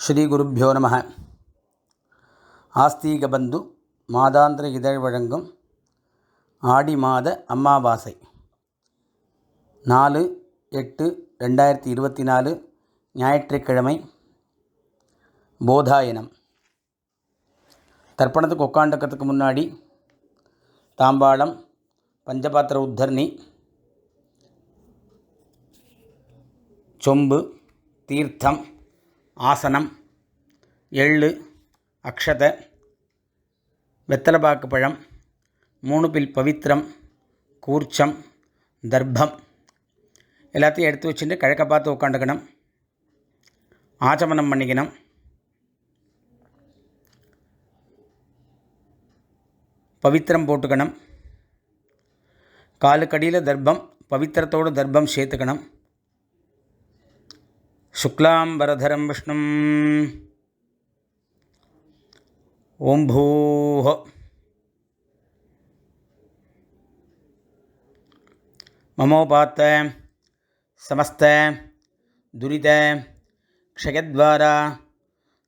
ஸ்ரீ குருப்யோ நம. ஆஸ்தீக பந்து மாதாந்திர இதழ் வழங்கும் ஆடி மாத அமாவாசை 4/8/2024 ஞாயிற்றுக்கிழமை. போதாயனம். தர்ப்பணத்துக்கு உட்காண்டுக்கிறதுக்கு முன்னாடி தாம்பாளம், பஞ்சபாத்திர உத்தர்ணி, சொம்பு, தீர்த்தம், ஆசனம், எள்ளு, அக்ஷதை, வெத்தலைப்பாக்கு பழம், 3 பில் பவித்திரம், கூர்ச்சம், தர்ப்பம் எல்லாத்தையும் எடுத்து வச்சுட்டு கிழக்க பார்த்து உட்காந்துக்கணும். ஆச்சமனம் பண்ணிக்கணும். பவித்திரம் போட்டுக்கணும். காலுக்கடியில் தர்ப்பம், பவித்திரத்தோடு தர்ப்பம் சேர்த்துக்கணும். சுக்லாம்பரதரம் விஷ்ணும் ஓம் பூஹ மமோபாத்த சமஸ்த துரித க்ஷயத்வாரா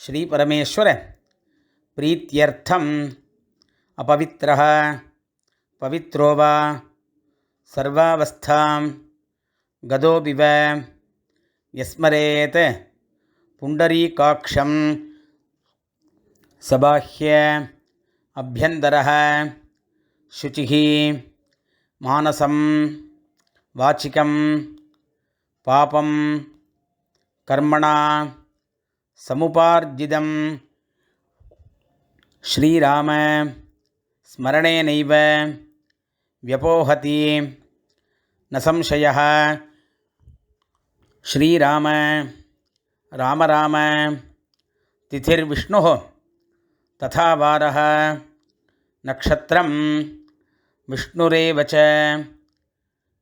ஸ்ரீ பரமேஸ்வர பிரீத்யர்த்தம் அபவித்ரஹ பவித்ரோ வா சர்வாவஸ்தாம் கதோபிவ யஸ்மரேத் புண்டரீகாக்ஷம் சபாஹ்ய அப்யந்தரஹ சுச்சிஹி மானசம் வாச்சிகம் பாபம் கர்மணா சமுபார்ஜிதம் ஸ்ரீராம ஸ்மரணேனைவ வ்யபோஹதி ந சம்சயः. ஸ்ரீராம ராம ராம திதிர்விஷ்ணுः ததா வாரः நக்ஷத்ரம் விஷ்ணுரேவ ச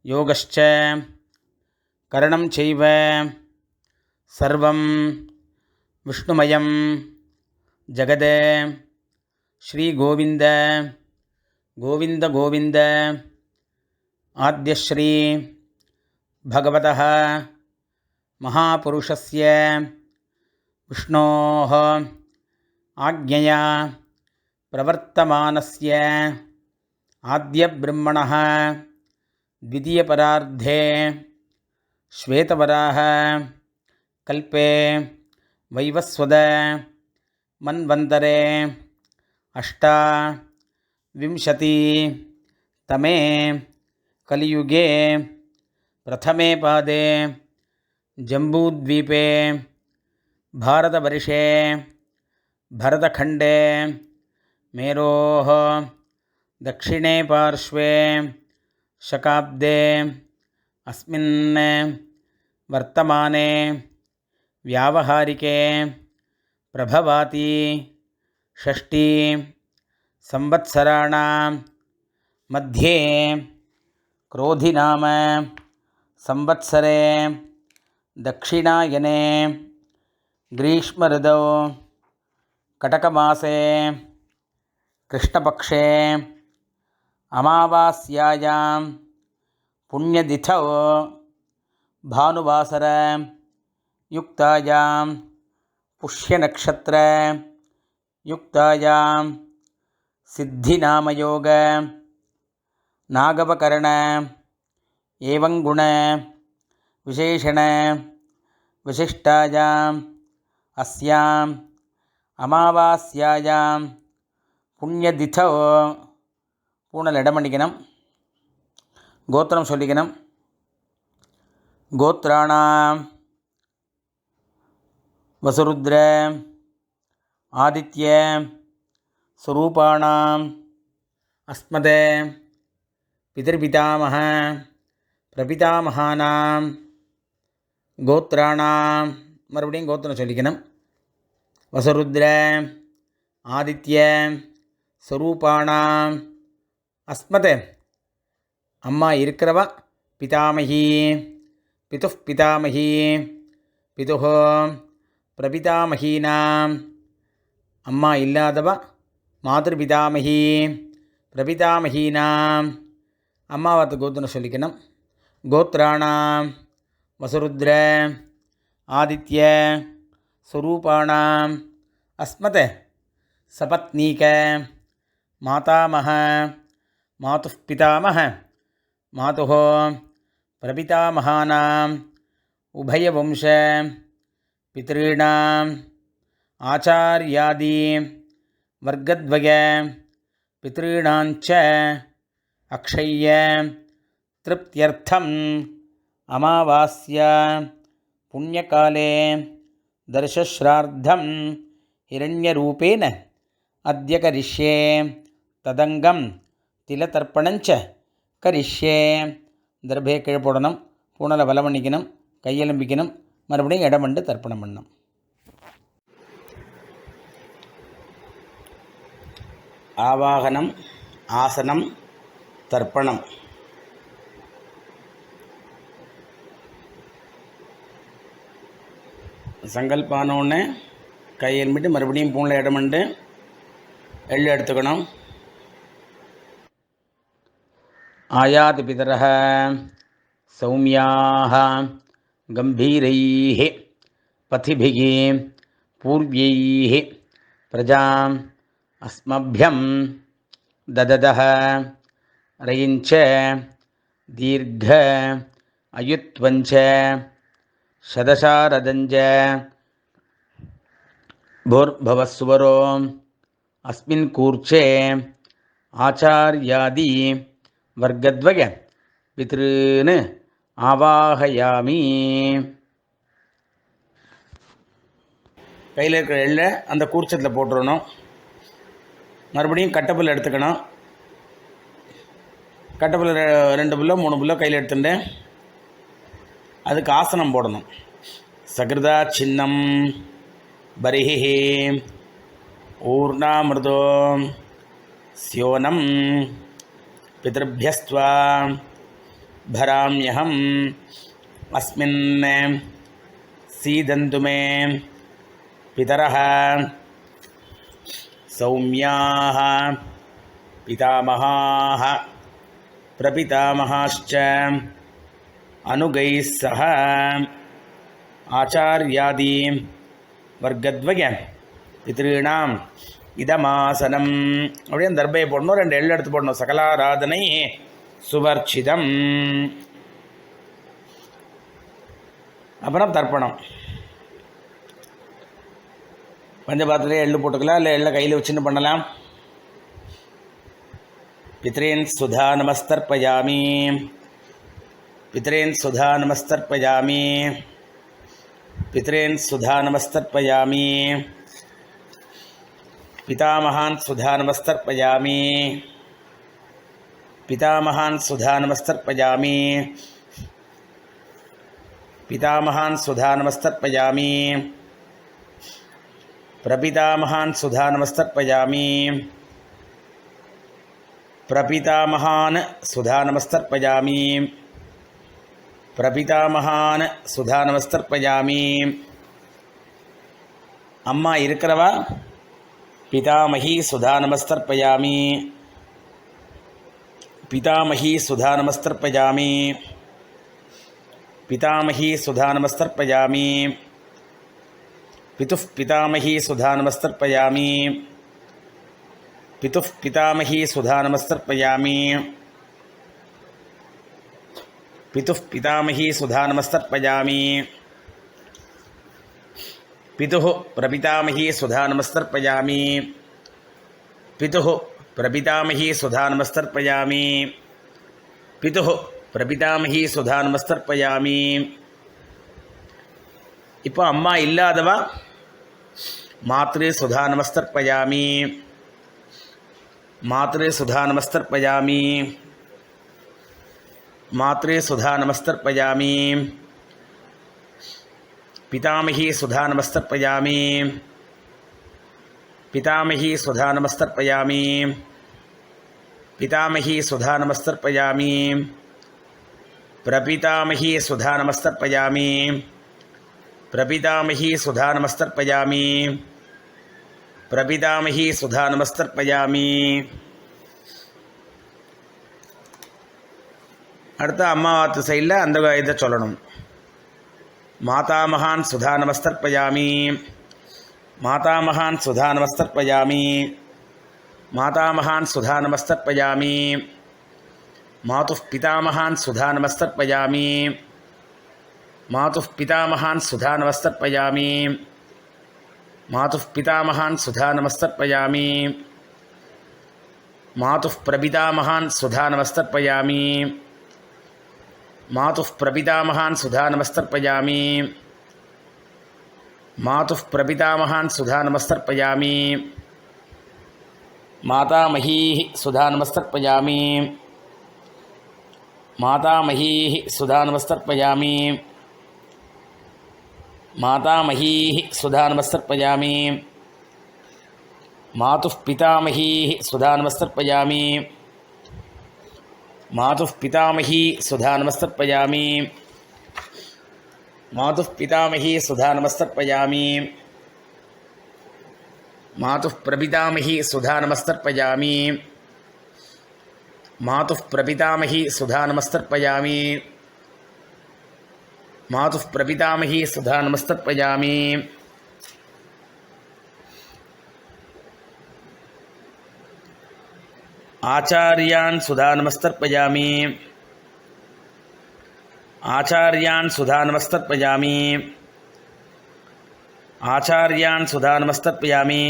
யோகश्च கரணம் சைவ சர்வம் விஷ்ணுமயம் ஜகத். ஸ்ரீ கோவிந்த கோவிந்த கோவிந்த. ஆத்யஸ்ரீ பகவதः மகாபுருஷஸ்ய விஷ்ணோः ஆக்ஞயா பிரவர்த்தமானஸ்ய ஆத்யப்ரம்மணः த்விதீயபரார்த்தே ஸ்வேதவராஹ கல்பே வைவஸ்வத மன்வந்தரே அஷ்டாவிம்சதி தமே கலியுகே பிரதமே பாதே ஜம்பூத்வீபே பாரதவர்ஷே பரதகண்டே மேரோः தக்ஷிணே பார்ஷ்வே சகாப்தே அஸ்மின் வர்த்தமானே வியாவஹாரிகே பிரபவாதி ஷஷ்டி சம்வத்சராணாம் மத்தியே क्रोधिनाम संवत्सरे दक्षिणायने ग्रीष्मऋतौ कटकमासे कृष्णपक्षे अमावास्यायां पुण्यतिथौ भानुवासर युक्तायां पुष्यनक्षत्र युक्तायां सिद्धिनामयोग नागवकरण एवं गुण विशेषण विशिष्टायाम् अस्याम् अमावास्यायां पुण्यतिथौ பூனல் இடம் பண்ணிக்கணும். கோத்திரம் சொல்லிக்கணும். கோத்ராணாம் வசுருத்ர ஆதித்ய ஸ்வரூபாணாம் அஸ்மதே பிதர்பிதாமஹ பிரபிதாமகானாம் கோத்ராணாம். மறுபடியும் கோத்திரம் சொல்லிக்கணும். வசுருத்ர ஆதித்ய ஸ்வரூபாணாம் அஸ்மத். அம்மா இருக்கிறவா பிதாமகி பிதுः பிதாமகி பிதுः பிரபிதாமகீனாம். அம்மா இல்லாதவா மாதృபிதாமகி பிரபிதாமகீனாம். அம்மாவாத்து கோத்திரம் சொல்லிக்கணும். கோத்ராணாம் வசுருத்ர ஆதித்ய स्वरूपाणाम् अस्मत् सपत्नीक मातामह मातुः पितामह मातुः प्रपितामहानाम् उभयवंश पितॄणाम् आचार्यादि वर्गद्वय पितॄणाञ्च अक्षय्य तृप्त्यर्थम् अमावास्या पुण्यकाले दर्शश्राद्धं हिरण्यरूपेण अद्य करिष्ये तदंगं तिलतर्पणञ्च करिष्ये. தர்பே கீழே போடணும், பூனலை வலம் பண்ணிக்கணும், கையெலும்பிக்கணும், மறுபடியும் இடமண்டு தர்ப்பணம் பண்ணணும். ஆவாகனம், ஆசனம், தர்ப்பணம். சங்கல்பானோன்னு கையெலும்பிட்டு மறுபடியும் பூனில் இடமண்டு எள்ளு எடுத்துக்கணும். आयाति पितरः सौम्याः गम्भीरैः पथिभिः पूर्व्यैः प्रजाम् अस्मभ्यं दददः रयिञ्च दीर्घ अयुत्वञ्च शदशारदञ्च भूर्भवस्वरो अस्मिन् कूर्चे आचार्यादि वर्गद्वय पितॄन् आवाहयामि. கையில் இருக்கிற எள்ளை அந்த கூர்ச்சத்தில் போட்டுடணும். மறுபடியும் கட்டப்புல் எடுத்துக்கணும். கட்டப்புல் 2 புல்லோ 3 புல்லோ கையில் எடுத்துட்டு அதுக்கு ஆசனம் போடணும். சகிருதா சின்னம் பரிஹி ஊர்ணாமிருதோ ஸ்யோனம் पितृभ्यस्त्वा भराम्यहम् अस्मिन् सीदन्तु मे पितरः सौम्याः पितामहाः प्रपितामहाश्च अनुगैः सह आचार्यादि वर्गद्वय पितॄणाम् இதமாசனம். அப்படியே தர்பையை போடணும், 2 எள்ளு எடுத்து போடணும். சகலாராதனை சுவர்ச்சிதம். அப்புறம் தர்ப்பணம். பஞ்சபாத்திரே எள்ளு போட்டுக்கலாம், இல்லை எள்ளை கையில் வச்சுன்னு பண்ணலாம். பித்ரேன் சுதா நமஸ்தர்ப்பயாமி பித்ரேன் சுதா நமஸ்தர்ப்பயாமி பித்ரேன் சுதா நமஸ்தர்ப்பயாமி पितामहान् सुधा नमस्तर्पयामि पितामहान् सुधा नमस्तर्पयामि पितामहान् सुधा नमस्तर्पयामि प्रपितामहान् सुधा नमस्तर्पयामि प्रपितामहान् सुधा नमस्तर्पयामि प्रपितामहान् सुधा नमस्तर्पयामि. अम्मा इरुक्करवा पितामही सुधा नमस्तर्पयामि पितामही सुधा नमस्तर्पयामि पितामही सुधा नमस्तर्पयामि पितुः पितामही सुधा नमस्तर्पयामि पितुः पितामही सुधा नमस्तर्पयामि पितुः पितामही सुधा नमस्तर्पयामि पितुः प्रपितामही सुधा नमस्तर्पयामि पितुः प्रपितामही सुधा नमस्तर्पयामि पितुः प्रपितामही सुधा नमस्तर्पयामि. இப்போ அம்மா இல்லாதவா மாத்ரு சுதா நமஸ்தர்ப்பயாமி மாத்ரு சுதா நமஸ்தர்ப்பயாமி मात्रे सुधा नमस्तर्पयामि पितामही सुधा नमस्तर्पयामि पितामही सुधा नमस्तर्पयामि पितामही सुधा नमस्तर्पयामि प्रपितामही सुधा नमस्तर्पयामि प्रपितामही सुधा नमस्तर्पयामि प्रपितामही सुधा नमस्तर्पयामि. அடுத்து அம்மாவாத்து சைடில் அந்த இதை சொல்லணும். மாதாமகான் சுதா நமஸ்தர்ப்பயாமி मातामहान् सुधानमस्तर्पयामि मातामहान् सुधानमस्तर्पयामि मातुः पितामहान् सुधानमस्तर्पयामि मातुः पितामहान् सुधानमस्तर्पयामि मातुः पितामहान् सुधानमस्तर्पयामि मातुः प्रपितामहान् सुधानमस्तर्पयामि मातुः प्रपितामहान् सुधानमस्तर्पयामि मातुः प्रपितामहान् सुधानमस्तर्पयामि मातामहीः सुधानमस्तर्पयामि मातामहीः सुधानमस्तर्पयामि मातामहीः सुधानमस्तर्पयामि मातुः पितामहीः सुधानमस्तर्पयामि मातुः पितामही सुधानमस्तर्पयामि मातुः पितामही सुधानमस्तर्पयामि मातुः प्रपितामही सुधानमस्तर्पयामि मातुः प्रपितामही सुधानमस्तर्पयामि मातुः प्रपितामही सुधानमस्तर्पयामि आचार्यान् सुधानमस्तर्पयामि आचार्यान् सुधानमस्तर्पयामि आचार्यान् सुधानमस्तर्पयामि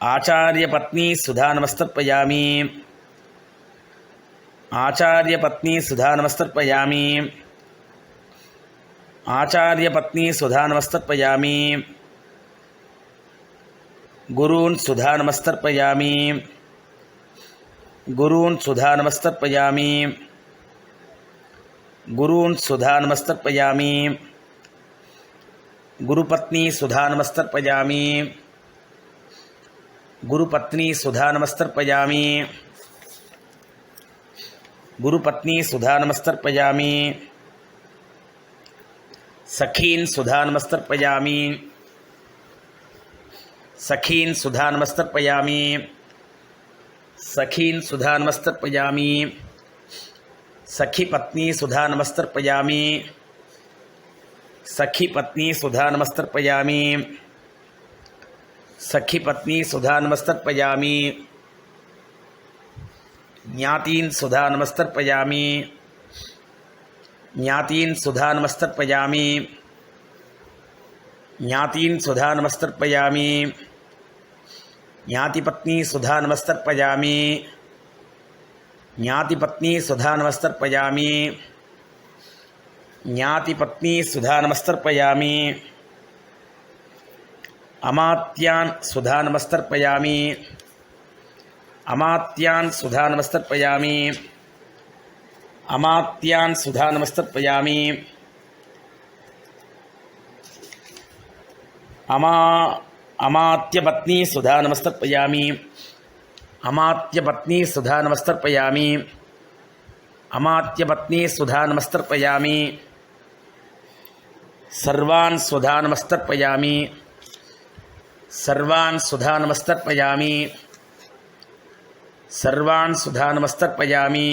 आचार्यपत्नी सुधानमस्तर्पयामि आचार्यपत्नी सुधानमस्तर्पयामि आचार्यपत्नी सुधानमस्तर्पयामि गुरून् सुधानमस्तर्पयामि गुरून् सुधानमस्तर्पयामि गुरून् सुधानमस्तर्पयामि गुरुपत्नी सुधानमस्तर्पयामि गुरुपत्नी सुधानमस्तर्पयामि गुरुपत्नी सुधानमस्तर्पयामि सखीन् सुधानमस्तर्पयामि सखीन् सुधानमस्तर्पयामि सखीन् सुधानमस्तर्पयामि सखीपत्नी सुधानमस्तर्पयामि सखीपत्नी सुधानमस्तर्पयामि सखीपत्नी सुधानमस्तर्पयामि ज्ञातीन् सुधानमस्तर्पयामि ज्ञातीन् सुधानमस्तर्पयामि ज्ञातीन् सुधानमस्तर्पयामि ज्ञातिपत्नी सुधानमस्तर्पयामि ज्ञातिपत्नी सुधानमस्तर्पयामि ज्ञातिपत्नी सुधानमस्तर्पयामि अमात्यान् सुधानमस्तर्पयामि अमात्यान् सुधानमस्तर्पयामि अमात्यान् सुधानमस्तर्पयामि अमात्यपत्नी सुधानमस्तर्पयामि अमात्यपत्नी सुधानमस्तर्पयामि अमात्यपत्नी सुधानमस्तर्पयामि सर्वान् सुधानमस्तर्पयामि सर्वान् सुधानमस्तर्पयामि सर्वान् सुधानमस्तर्पयामि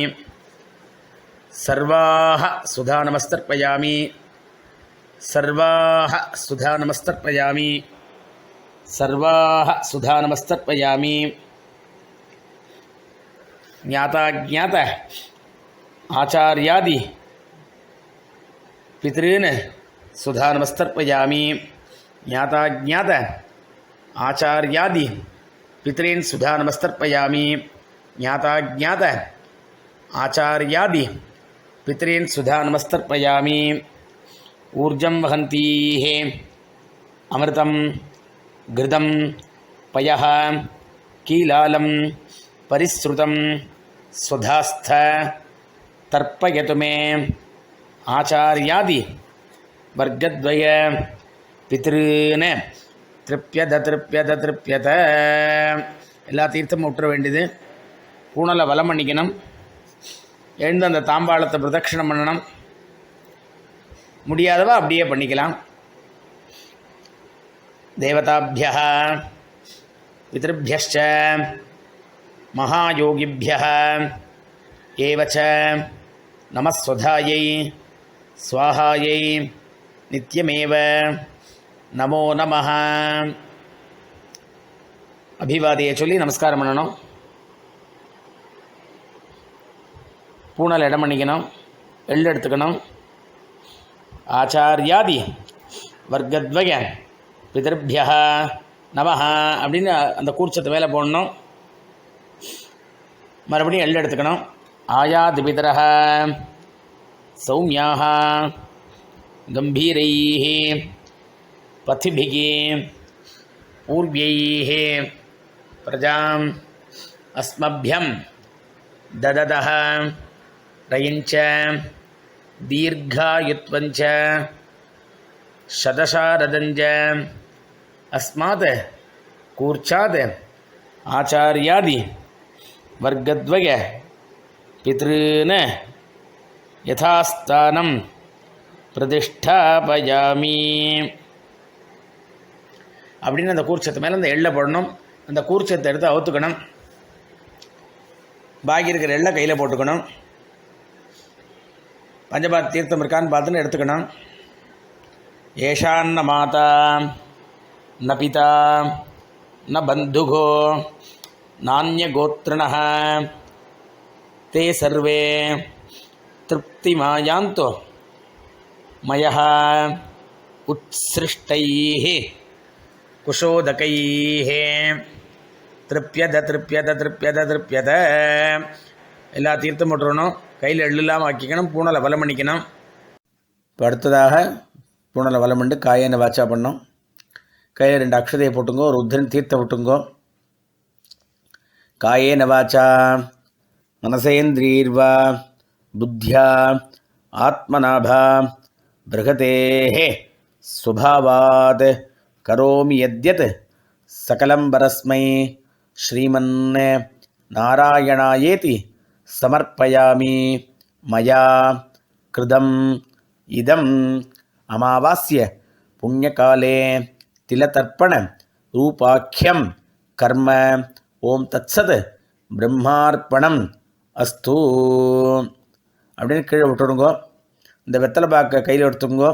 सर्वाः सुधानमस्तर्पयामि सर्वाः सुधानमस्तर्पयामि सर्वाः सुधानमस्तर्पयामि ज्ञाताज्ञात आचार्यादि पितॄन् सुधानमस्तर्पयामि ज्ञाताज्ञात आचार्यादि पितॄन् सुधानमस्तर्पयामि ज्ञाताज्ञात आचार्यादि पितॄन् सुधानमस्तर्पयामि ऊर्जं वहन्तीः अमृतं घृतं पयः कीलालं परिसृतं स्वधास्थ तर्पयतु मे आचार्यादि वर्गद्वय पितॄन् திருப்பியத எல்லா தீர்த்தமும் விட்டுற வேண்டியது. பூணலை வலம் பண்ணிக்கணும். எழுந்து அந்த தாம்பாளத்தை பிரதட்சிணம் பண்ணணும். முடியாதவா அப்படியே பண்ணிக்கலாம். தேவதாபியः பித்ருभ्यश्च महायोगिभ्यः एवच नमस्वधायै स्वाहायै नित्यमेव நமோ நமஹ. அபிவாதியை சொல்லி நமஸ்காரம் பண்ணணும். பூனல் இடம் பண்ணிக்கணும். எள்ளு எடுத்துக்கணும். ஆச்சாரியாதி வர்க்கத்வய பிதர்பியா நமஹ அப்படின்னு அந்த கூர்ச்சத்தை மேலே போடணும். மறுபடியும் எள்ளு எடுத்துக்கணும். ஆயாது பிதரஹ சௌமியாக கம்பீரைः பதிபிः பூர்வைः பிரஜாம் அஸ்மभ्यं ददतः रयिञ्च दीर्घायुत्वञ्च शतशारदञ्च अस्मात् कूर्चात् आचार्यादि वर्गद्वय पितॄन् यथास्थानं பிரதிஷ்டாபயாமி அப்படின்னு அந்த கூர்ச்சத்து மேலே அந்த எள்ளை போடணும். அந்த கூர்ச்சத்தை எடுத்து அவுத்துக்கணும். பாக்கி இருக்கிற எள்ளை கையில் போட்டுக்கணும். பஞ்சபாத் தீர்த்தம் இருக்கான்னு பார்த்துன்னு எடுத்துக்கணும். ஏஷான்ன மாதா ந பிதா ந பந்துகோ நானிய கோத்ரிணः தே சர்வே திருப்திமாயாந்தோ மயः உத்ஸ்ருஷ்டைः குஷோதகைः திருப்யத திருப்யத திருப்யத திருப்யத. எல்லா தீர்த்தம் போட்டுருணும். கையில் எள்ளுலாம் ஆக்கிக்கணும். பூனலை வலம் பண்ணிக்கணும். இப்போ அடுத்ததாக பூனலை வலம் பண்ணி காயனை வாச்சா பண்ணோம். கையில் 2 அக்ஷதையை போட்டுங்கோ. ஒரு உத்திரன் தீர்த்தம் விட்டுங்கோ. காயேன வாச்சா மனசேந்திரீர்வா புத்தியா ஆத்மநாபா பிருகதேஹ சுபாவாத் கரோமி யத்யத் சகலம் பரஸ்மை ஸ்ரீமன் நாராயணாயேதி சமர்ப்பயாமி மயா கிருதம் இதம் அமாவாஸ்ய புண்ணியகாலே திலதர்ப்பண ரூபாக்கியம் கர்ம. ஓம் தத்சத் பிரம்மார்ப்பணம் அஸ்து அப்படின்னு கீழே விட்டுடுங்கோ. இந்த வெத்தலை பாக்க கையில் எடுத்துங்கோ.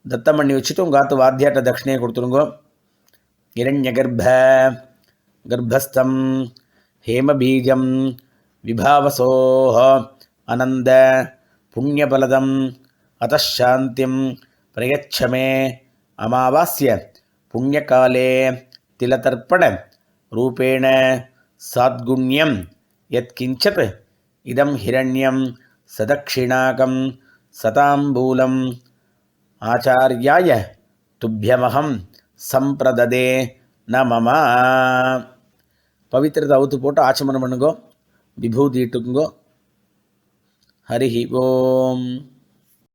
தத்தம் பண்ணி வச்சுட்டு உங்கள் காத்து வாத்தியாட்ட தட்சிணையை கொடுத்துருங்கோ. இரண்ய கர்ப்பஸ்தம் ஹேமபீஜம் விபாவசோஹ அனந்த புண்ணியபலதம் அதாந்திம் பிரயச்சமே அமாவாஸ்ய புண்ணியகாலே திலதர்ப்பண ரூபேண சாத்குண்யம் யத்கிஞ்சத் இதம் ஹிரண்யம் சதக்ஷிணாகம் சதாம்பூலம் ஆச்சார்யாய துப்பியமகம் சம்பிரததே ந மம. பவித்திரத்தை அவுத்து போட்டு ஆச்சமனம் பண்ணுங்கோ. விபூதி இட்டுக்குங்கோ. ஹரி ஓம்.